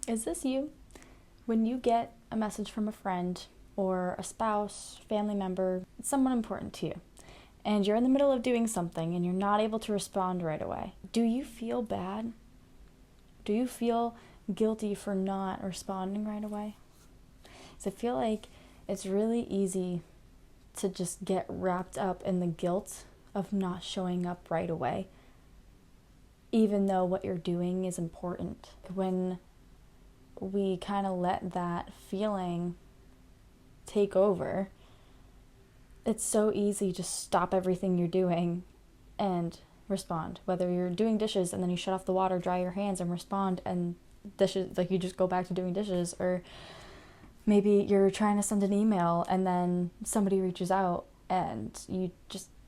Is this you? When you get a message from a friend or a spouse, family member, someone important to you, and you're in the middle of doing something and you're not able to respond right away, do you feel bad? Do you feel guilty for not responding right away? So I feel like it's really easy to just get wrapped up in the guilt of not showing up right away, even though what you're doing is important. When we kind of let that feeling take over, it's so easy to stop everything you're doing and respond. Whether you're doing dishes and then you shut off the water, dry your hands and respond, and dishes, like, you just go back to doing dishes. Or maybe you're trying to send an email and then somebody reaches out and you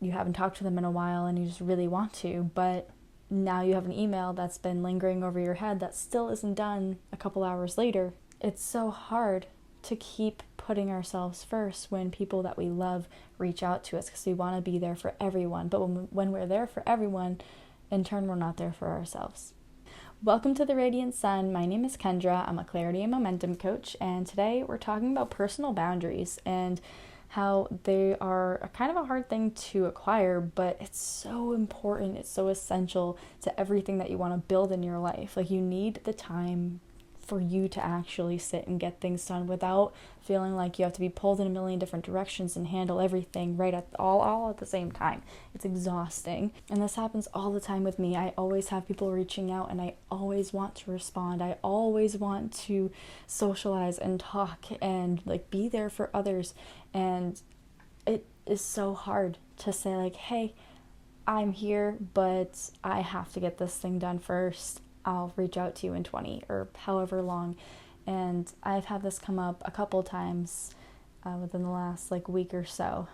haven't talked to them in a while and you just really want to, but now you have an email that's been lingering over your head that still isn't done a couple hours later. It's so hard to keep putting ourselves first when people that we love reach out to us, because we want to be there for everyone. But when we're there for everyone, in turn, we're not there for ourselves. Welcome to the Radiant Sun. My name is Kendra. I'm a clarity and momentum coach, and today we're talking about personal boundaries and how they are kind of a hard thing to acquire, but it's so important. It's so essential to everything that you want to build in your life. Like, you need the time for you to actually sit and get things done without feeling like you have to be pulled in a million different directions and handle everything right at all at the same time. It's exhausting. And this happens all the time with me. I always have people reaching out and I always want to respond. I always want to socialize and talk and be there for others. And it is so hard to say, like, hey, I'm here, but I have to get this thing done first. I'll reach out to you in 20 or however long. And I've had this come up a couple times within the last week or so.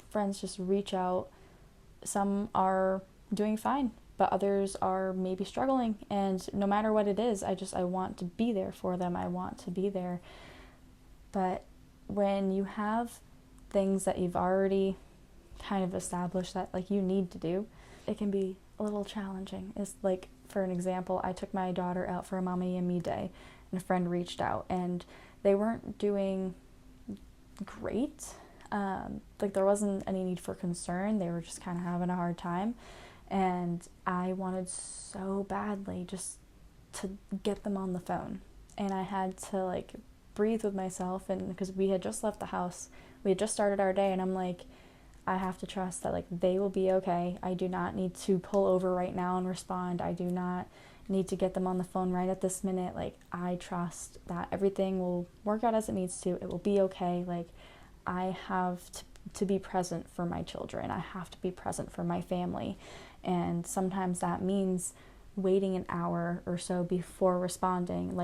Friends just reach out. Some are doing fine, but others are maybe struggling. And no matter what it is, I want to be there for them. I want to be there. But when you have things that you've already kind of established that you need to do, it can be a little challenging. It's for an example, I took my daughter out for a mommy and me day, and a friend reached out, and they weren't doing great. There wasn't any need for concern. They were just kind of having a hard time, and I wanted so badly just to get them on the phone, and I had to breathe with myself, and because we had just left the house, we had just started our day, and I'm like, I have to trust that they will be okay. I do not need to pull over right now and respond. I do not need to get them on the phone right at this minute. I trust that everything will work out as it needs to. It will be okay. I have to be present for my children. I have to be present for my family. And sometimes that means waiting an hour or so before responding,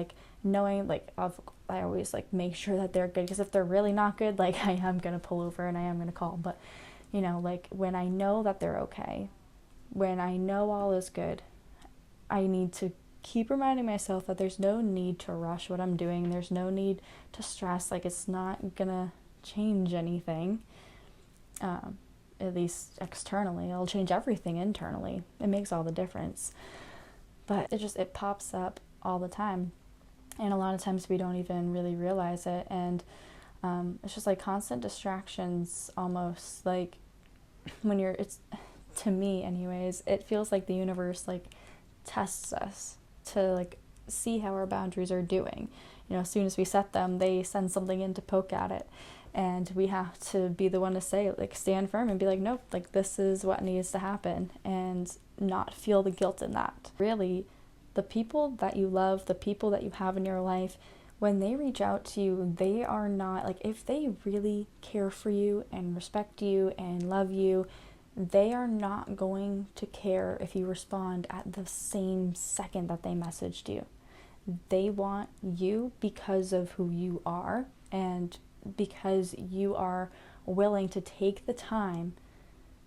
knowing I always make sure that they're good, because if they're really not good, I am going to pull over and I am going to call. But when I know that they're okay, when I know all is good, I need to keep reminding myself that there's no need to rush what I'm doing. There's no need to stress. It's not gonna change anything, at least externally. It'll change everything internally. It makes all the difference. But it pops up all the time. And a lot of times we don't even really realize it. And it's just constant distractions almost. It's, to me anyways, it feels like the universe tests us to see how our boundaries are doing. As soon as we set them, they send something in to poke at it. And we have to be the one to say, stand firm and be nope, this is what needs to happen, and not feel the guilt in that. Really, the people that you love, the people that you have in your life, when they reach out to you, they are not, if they really care for you and respect you and love you, they are not going to care if you respond at the same second that they messaged you. They want you because of who you are, and because you are willing to take the time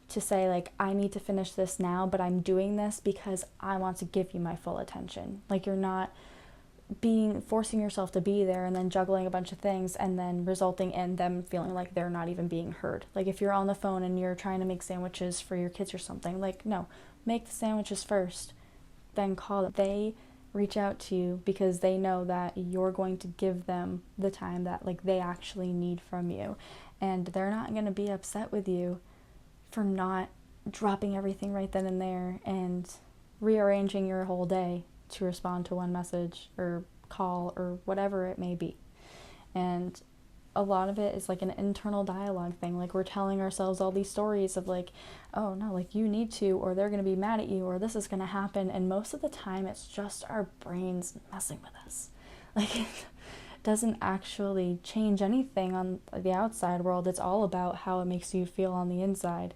to say, I need to finish this now, but I'm doing this because I want to give you my full attention. You're not forcing yourself to be there and then juggling a bunch of things and then resulting in them feeling like they're not even being heard. If you're on the phone and you're trying to make sandwiches for your kids or something, no, make the sandwiches first, then call them. They reach out to you because they know that you're going to give them the time that like they actually need from you, and they're not going to be upset with you for not dropping everything right then and there and rearranging your whole day to respond to one message or call or whatever it may be. And a lot of it is like an internal dialogue thing. Like we're telling ourselves all these stories of like, oh no, like you need to, or they're going to be mad at you, or this is going to happen. And most of the time it's just our brains messing with us. Like it doesn't actually change anything on the outside world. It's all about how it makes you feel on the inside.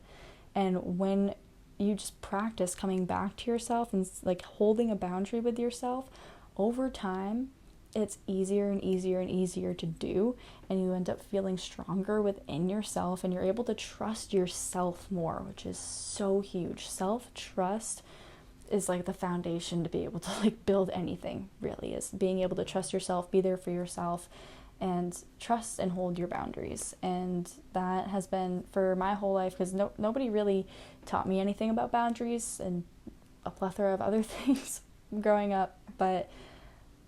And when you just practice coming back to yourself and like holding a boundary with yourself, over time it's easier and easier and easier to do, and you end up feeling stronger within yourself, and you're able to trust yourself more, which is so huge. Self-trust is like the foundation to be able to like build anything, really, is being able to trust yourself, be there for yourself, and trust and hold your boundaries. And that has been for my whole life, because nobody really taught me anything about boundaries and a plethora of other things growing up, but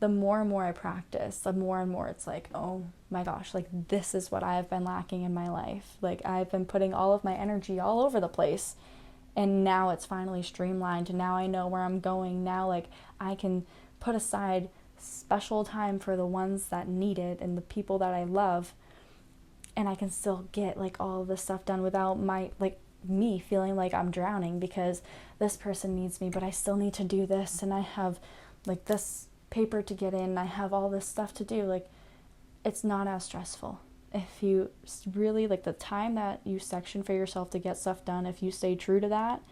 the more and more I practice, the more and more it's like, oh my gosh, like this is what I've been lacking in my life. Like I've been putting all of my energy all over the place, and now it's finally streamlined, and now I know where I'm going. Now like I can put aside special time for the ones that need it and the people that I love, and I can still get like all of this stuff done without me feeling like I'm drowning because this person needs me, but I still need to do this, and I have like this paper to get in, I have all this stuff to do. Like it's not as stressful if you really like the time that you section for yourself to get stuff done. If you stay true to that,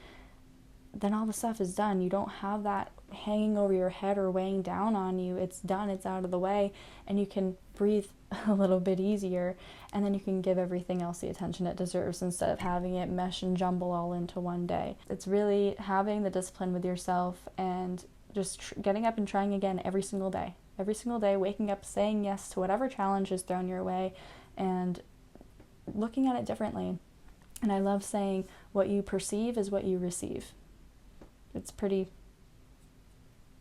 then all the stuff is done. You don't have that hanging over your head or weighing down on you. It's done, it's out of the way, and you can breathe a little bit easier, and then you can give everything else the attention it deserves instead of having it mesh and jumble all into one day. It's really having the discipline with yourself and just getting up and trying again every single day, waking up, saying yes to whatever challenge is thrown your way, and looking at it differently. And I love saying what you perceive is what you receive. It's pretty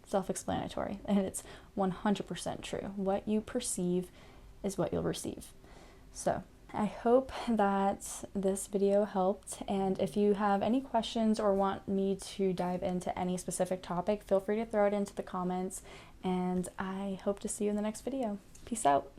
self-explanatory, and it's 100% true. What you perceive is what you'll receive. So I hope that this video helped, and if you have any questions or want me to dive into any specific topic, feel free to throw it into the comments, and I hope to see you in the next video. Peace out.